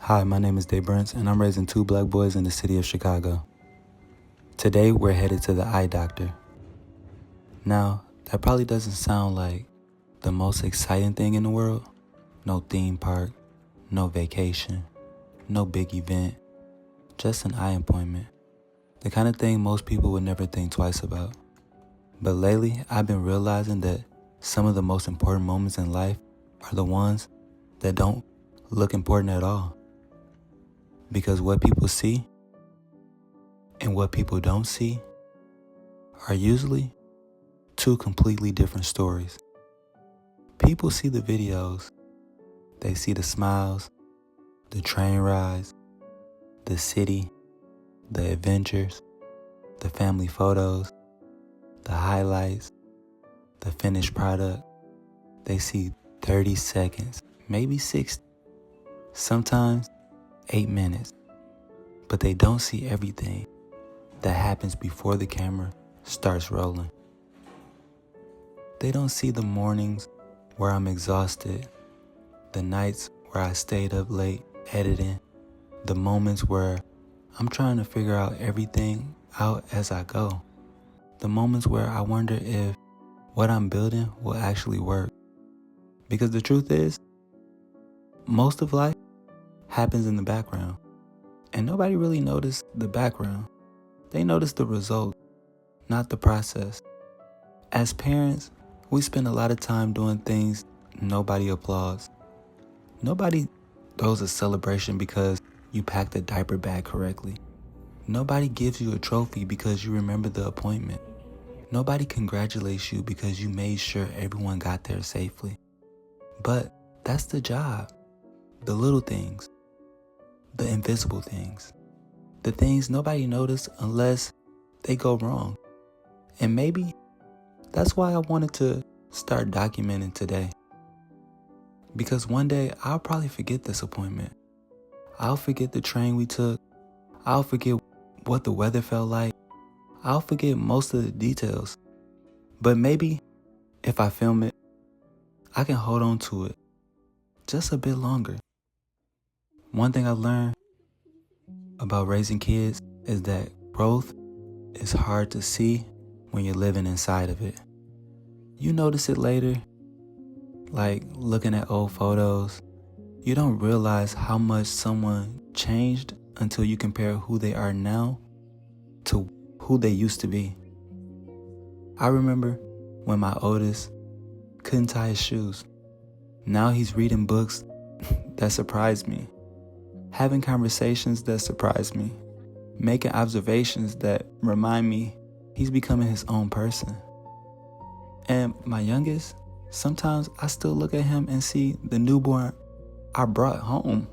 Hi, my name is DeBrence, and I'm raising two black boys in the city of Chicago. Today, we're headed to the eye doctor. Now, that probably doesn't sound like the most exciting thing in the world. No theme park, no vacation, no big event, just an eye appointment. The kind of thing most people would never think twice about. But lately, I've been realizing that some of the most important moments in life are the ones that don't look important at all. Because what people see and what people don't see are usually two completely different stories. People see the videos, they see the smiles, the train rides, the city, the adventures, the family photos, the highlights, the finished product. They see 30 seconds, maybe 60, sometimes 8 minutes, but they don't see everything that happens before the camera starts rolling. They don't see the mornings where I'm exhausted, the nights where I stayed up late editing, the moments where I'm trying to figure out everything out as I go, the moments where I wonder if what I'm building will actually work. Because the truth is, most of life happens in the background, and nobody really noticed the background. They notice the result, not the process. As parents, we spend a lot of time doing things nobody applauds. Nobody throws a celebration because you packed the diaper bag correctly. Nobody gives you a trophy because you remember the appointment. Nobody congratulates you because you made sure everyone got there safely. But that's the job. The little things. The invisible things. The things nobody notices unless they go wrong. And maybe that's why I wanted to start documenting today. Because one day I'll probably forget this appointment. I'll forget the train we took. I'll forget what the weather felt like. I'll forget most of the details. But maybe if I film it, I can hold on to it just a bit longer. One thing I learned about raising kids is that growth is hard to see when you're living inside of it. You notice it later, like looking at old photos. You don't realize how much someone changed until you compare who they are now to who they used to be. I remember when my oldest couldn't tie his shoes. Now he's reading books that surprised me, having conversations that surprised me, making observations that remind me he's becoming his own person. And my youngest, sometimes I still look at him and see the newborn I brought home.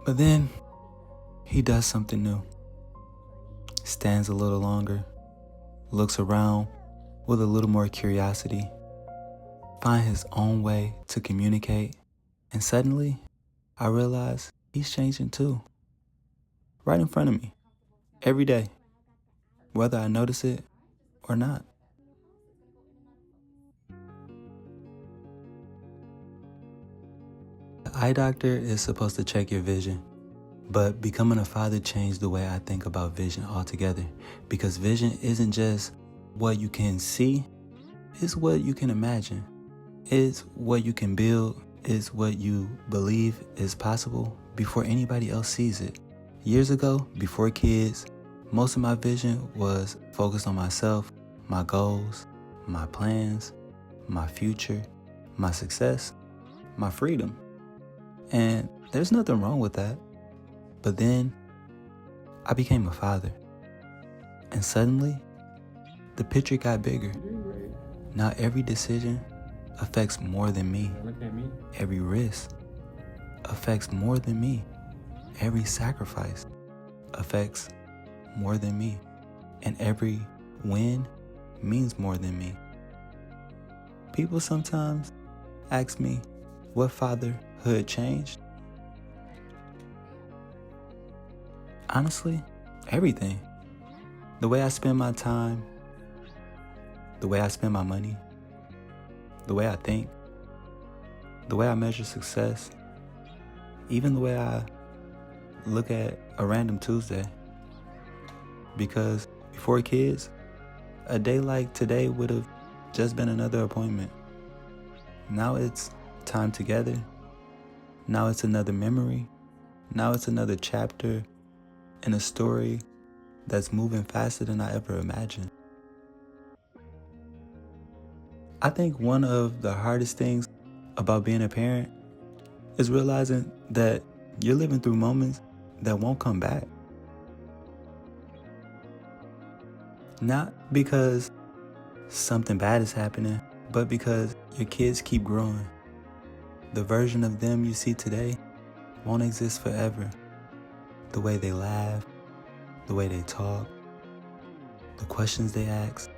But then he does something new. Stands a little longer, looks around with a little more curiosity, find his own way to communicate, and suddenly I realize he's changing too. Right in front of me, every day, whether I notice it or not. The eye doctor is supposed to check your vision, but becoming a father changed the way I think about vision altogether, because vision isn't just what you can see, it's what you can imagine. It's what you can build, it's what you believe is possible before anybody else sees it. Years ago, before kids, most of my vision was focused on myself, my goals, my plans, my future, my success, my freedom. And there's nothing wrong with that. But then I became a father. And suddenly, the picture got bigger. Now every decision affects more than me. Every risk affects more than me. Every sacrifice affects more than me. And every win means more than me. People sometimes ask me what fatherhood changed. Honestly, everything. The way I spend my time, the way I spend my money, the way I think, the way I measure success, even the way I look at a random Tuesday. Because before kids, a day like today would have just been another appointment. Now it's time together. Now it's another memory. Now it's another chapter in a story that's moving faster than I ever imagined. I think one of the hardest things about being a parent is realizing that you're living through moments that won't come back. Not because something bad is happening, but because your kids keep growing. The version of them you see today won't exist forever. The way they laugh, the way they talk, the questions they ask,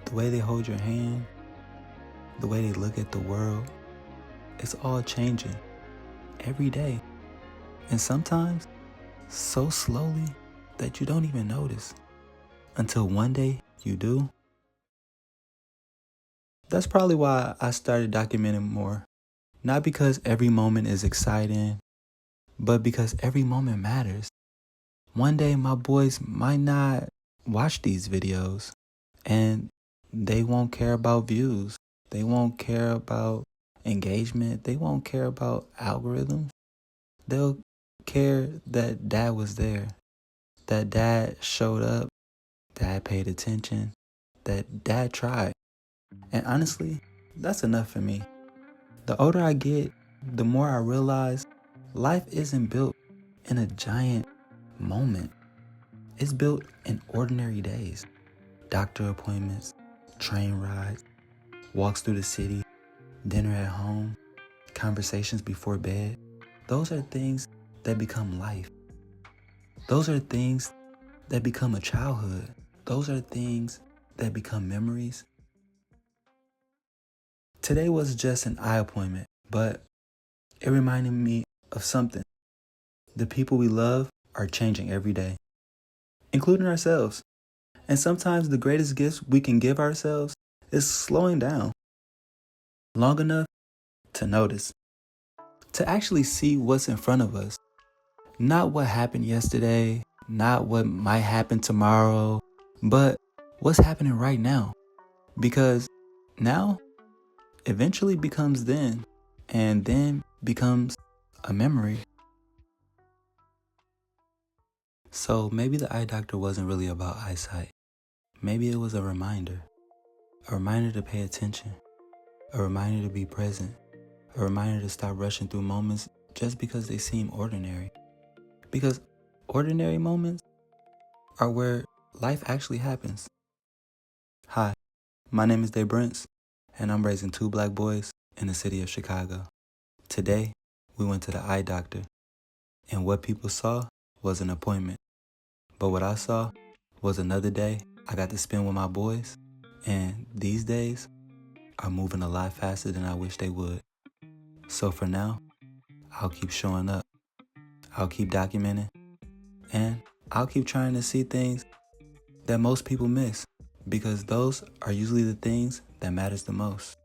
the way they hold your hand, the way they look at the world, it's all changing every day. And sometimes so slowly that you don't even notice until one day you do. That's probably why I started documenting more. Not because every moment is exciting, but because every moment matters. One day my boys might not watch these videos and they won't care about views. They won't care about engagement. They won't care about algorithms. They'll care that dad was there, that dad showed up, dad paid attention, that dad tried. And honestly, that's enough for me. The older I get, the more I realize life isn't built in a giant moment. It's built in ordinary days. Doctor appointments, train rides, walks through the city, dinner at home, conversations before bed. Those are things that become life. Those are things that become a childhood. Those are things that become memories. Today was just an eye appointment, but it reminded me of something. The people we love are changing every day, including ourselves. And sometimes the greatest gifts we can give ourselves is slowing down long enough to notice, to actually see what's in front of us. Not what happened yesterday, not what might happen tomorrow, but what's happening right now. Because now eventually becomes then, and then becomes a memory. So maybe the eye doctor wasn't really about eyesight. Maybe it was a reminder to pay attention, a reminder to be present, a reminder to stop rushing through moments just because they seem ordinary. Because ordinary moments are where life actually happens. Hi, my name is DeBrence, and I'm raising 2 black boys in the city of Chicago. Today, we went to the eye doctor, and what people saw was an appointment. But what I saw was another day I got to spend with my boys, and these days are moving a lot faster than I wish they would. So for now, I'll keep showing up. I'll keep documenting, and I'll keep trying to see things that most people miss, because those are usually the things that matters the most.